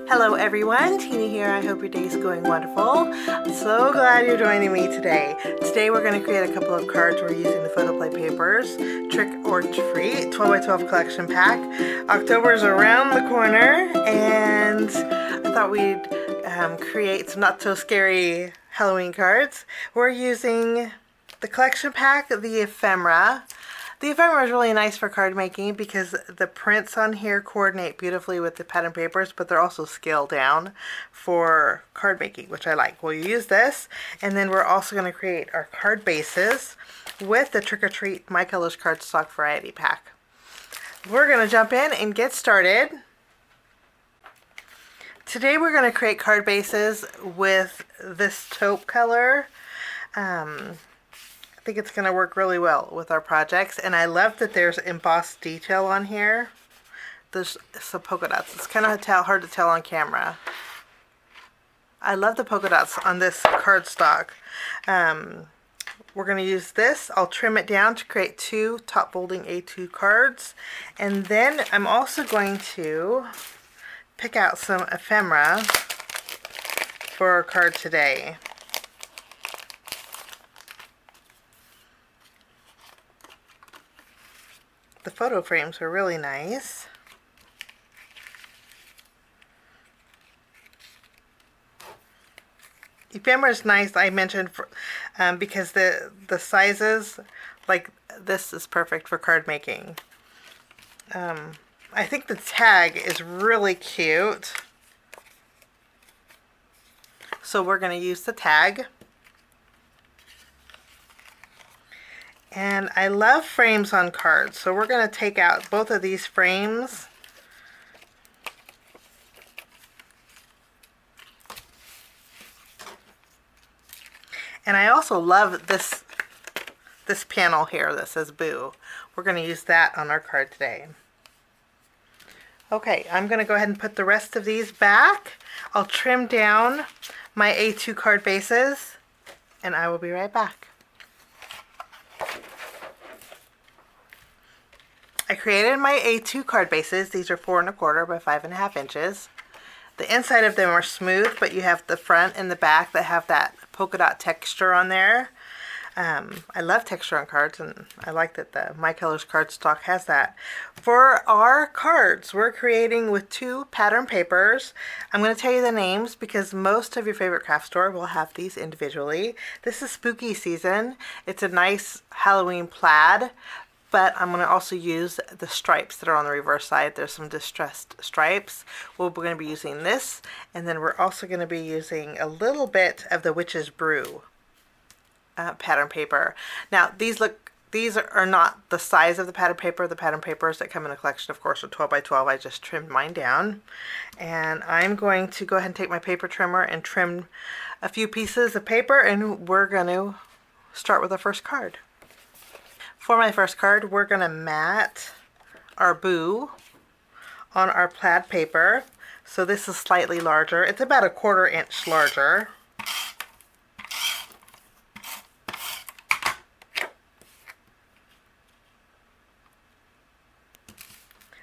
Hello everyone, Tina here. I hope your day is going wonderful. I'm so glad you're joining me today. Today we're going to create a couple of cards. We're using the Photoplay Papers Trick or Treat 12x12 collection pack. October is around the corner and I thought we'd create some not so scary Halloween cards. We're using the collection pack, the Ephemera. The ephemera is really nice for card making because the prints on here coordinate beautifully with the pattern papers, but they're also scaled down for card making, which I like. We'll use this, and then we're also going to create our card bases with the Trick or Treat My Colors Cardstock Variety Pack. We're going to jump in and get started. Today we're going to create card bases with this taupe color. I think it's going to work really well with our projects, and I love that there's embossed detail on here. There's some polka dots. It's kind of hard to tell on camera. I love the polka dots on this cardstock. We're going to use this. I'll trim it down to create two top folding A2 cards, and then I'm also going to pick out some ephemera for our card today. The photo frames are really nice. Ephemera is nice, I mentioned, because the sizes, like this is perfect for card making. I think the tag is really cute. So we're going to use the tag. And I love frames on cards, so we're going to take out both of these frames. And I also love this panel here that says Boo. We're going to use that on our card today. Okay, I'm going to go ahead and put the rest of these back. I'll trim down my A2 card bases, and I will be right back. I created my A2 card bases. These are 4 1/4 by 5.5 inches. The inside of them are smooth, but you have the front and the back that have that polka dot texture on there. I love texture on cards, and I like that the My Colors cardstock has that. For our cards, we're creating with 2 pattern papers. I'm going to tell you the names because most of your favorite craft store will have these individually. This is spooky season. It's a nice Halloween plaid. But I'm going to also use the stripes that are on the reverse side. There's some distressed stripes. We're going to be using this, and then we're also going to be using a little bit of the Witch's Brew pattern paper. Now these are not the size of the pattern paper. The pattern papers that come in a collection, of course, are 12 by 12. I just trimmed mine down, and I'm going to go ahead and take my paper trimmer and trim a few pieces of paper, and we're going to start with our first card. For my first card, we're going to mat our Boo on our plaid paper. So this is slightly larger. It's about 1/4 inch larger.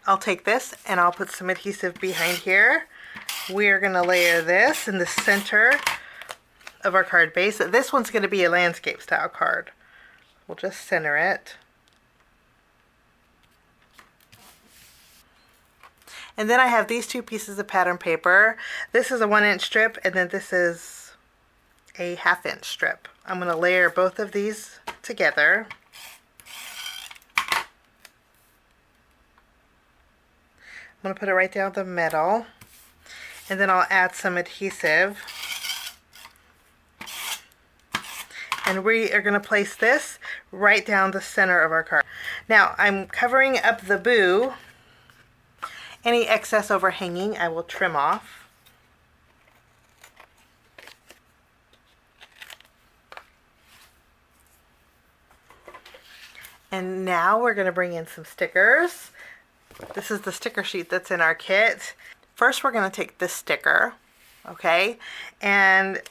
I'll take this and I'll put some adhesive behind here. We're going to layer this in the center of our card base. This one's going to be a landscape style card. We'll just center it. And then I have these 2 pieces of pattern paper. This is a 1 inch strip, and then this is a 1/2 inch strip. I'm going to layer both of these together. I'm going to put it right down the middle, and then I'll add some adhesive. And we are going to place this right down the center of our card. Now I'm covering up the Boo. Any excess overhanging I will trim off. And now we're going to bring in some stickers. This is the sticker sheet that's in our kit. First we're going to take this sticker, okay, and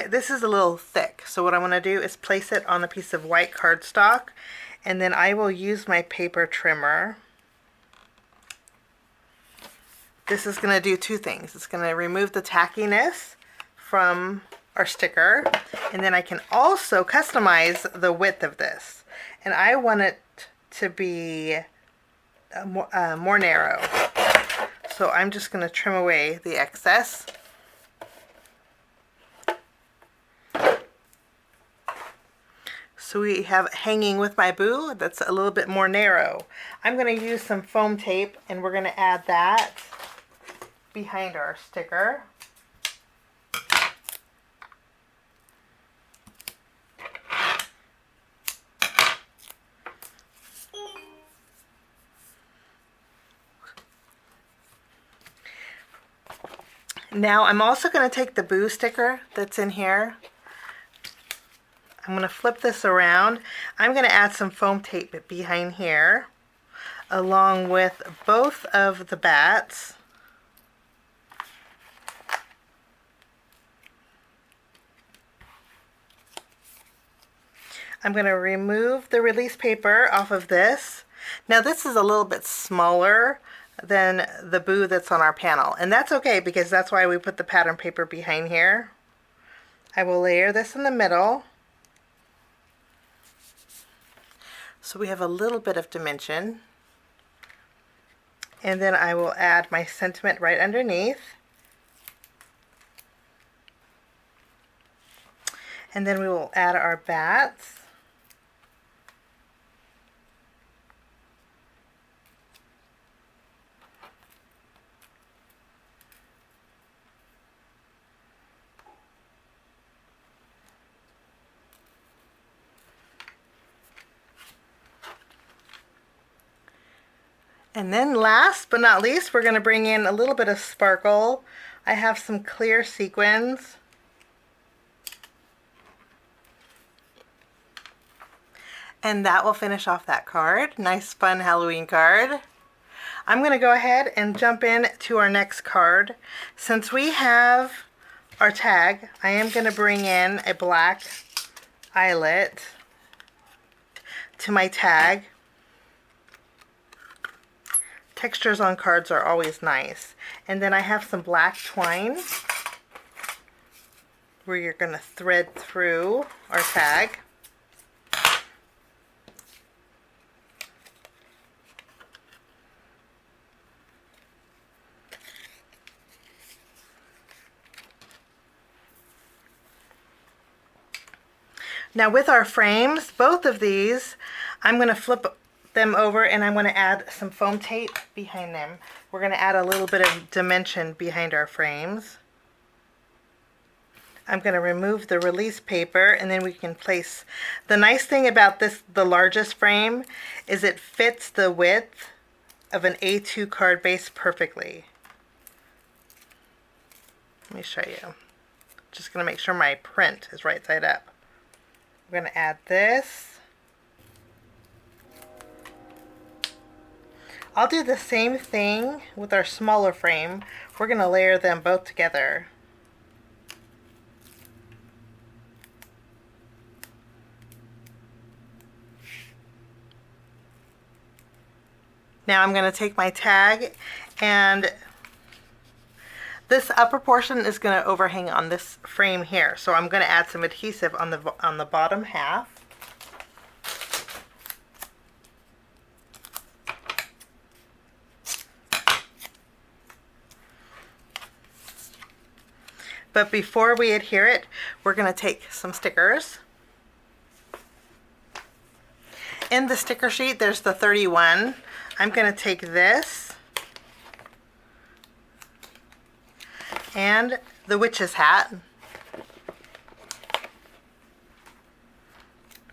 this is a little thick, so what I'm going to do is place it on a piece of white cardstock, and then I will use my paper trimmer this is going to do two things. It's going to remove the tackiness from our sticker, and then I can also customize the width of this. And I want it to be more narrow. So I'm just going to trim away the excess. So we have hanging with my boo that's a little bit more narrow. I'm going to use some foam tape, and we're going to add that behind our sticker. Now I'm also going to take the boo sticker that's in here. I'm going to flip this around. I'm going to add some foam tape behind here, along with both of the bats. I'm going to remove the release paper off of this. Now this is a little bit smaller than the boo that's on our panel, and that's okay because that's why we put the pattern paper behind here. I will layer this in the middle so we have a little bit of dimension, and then I will add my sentiment right underneath, and then we will add our bats. And then last but not least, we're going to bring in a little bit of sparkle. I have some clear sequins. And that will finish off that card. Nice fun Halloween card. I'm going to go ahead and jump in to our next card. Since we have our tag, I am going to bring in a black eyelet to my tag. Textures on cards are always nice. And then I have some black twine where you're going to thread through our tag. Now with our frames, both of these, I'm going to flip them over and I'm going to add some foam tape behind them. We're going to add a little bit of dimension behind our frames. I'm going to remove the release paper and then we can place. The nice thing about this, the largest frame, is it fits the width of an A2 card base perfectly. Let me show you. Just going to make sure my print is right side up. We're going to add this. I'll do the same thing with our smaller frame. We're going to layer them both together. Now I'm going to take my tag, and this upper portion is going to overhang on this frame here. So I'm going to add some adhesive on the bottom half. But before we adhere it, we're going to take some stickers. In the sticker sheet, there's the 31. I'm going to take this and the witch's hat.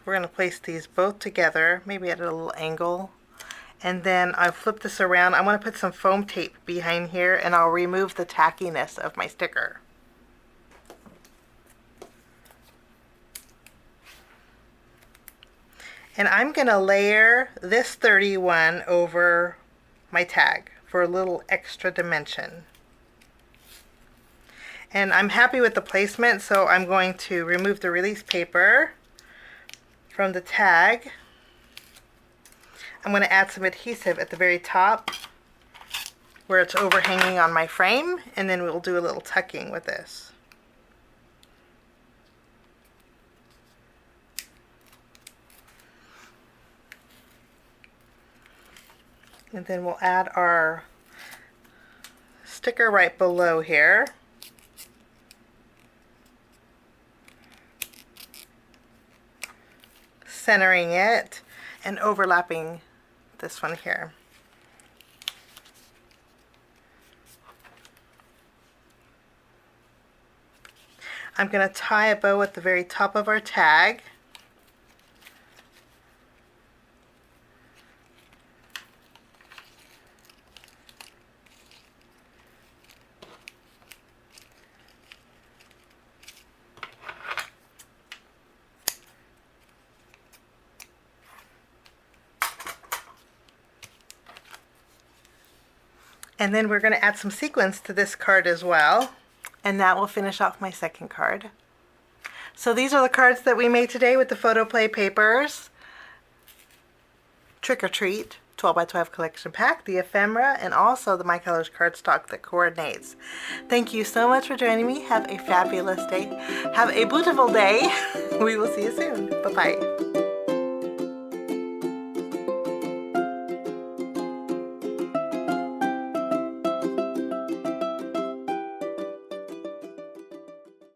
We're going to place these both together, maybe at a little angle. And then I'll flip this around. I want to put some foam tape behind here, and I'll remove the tackiness of my sticker. And I'm going to layer this 31 over my tag for a little extra dimension. And I'm happy with the placement, so I'm going to remove the release paper from the tag. I'm going to add some adhesive at the very top where it's overhanging on my frame, and then we'll do a little tucking with this. And then we'll add our sticker right below here. Centering it and overlapping this one here. I'm going to tie a bow at the very top of our tag. And then we're going to add some sequins to this card as well. And that will finish off my second card. So these are the cards that we made today with the Photoplay Papers. Trick or Treat 12 by 12 collection pack, the Ephemera, and also the My Colors cardstock that coordinates. Thank you so much for joining me. Have a fabulous day. Have a beautiful day. We will see you soon. Bye-bye.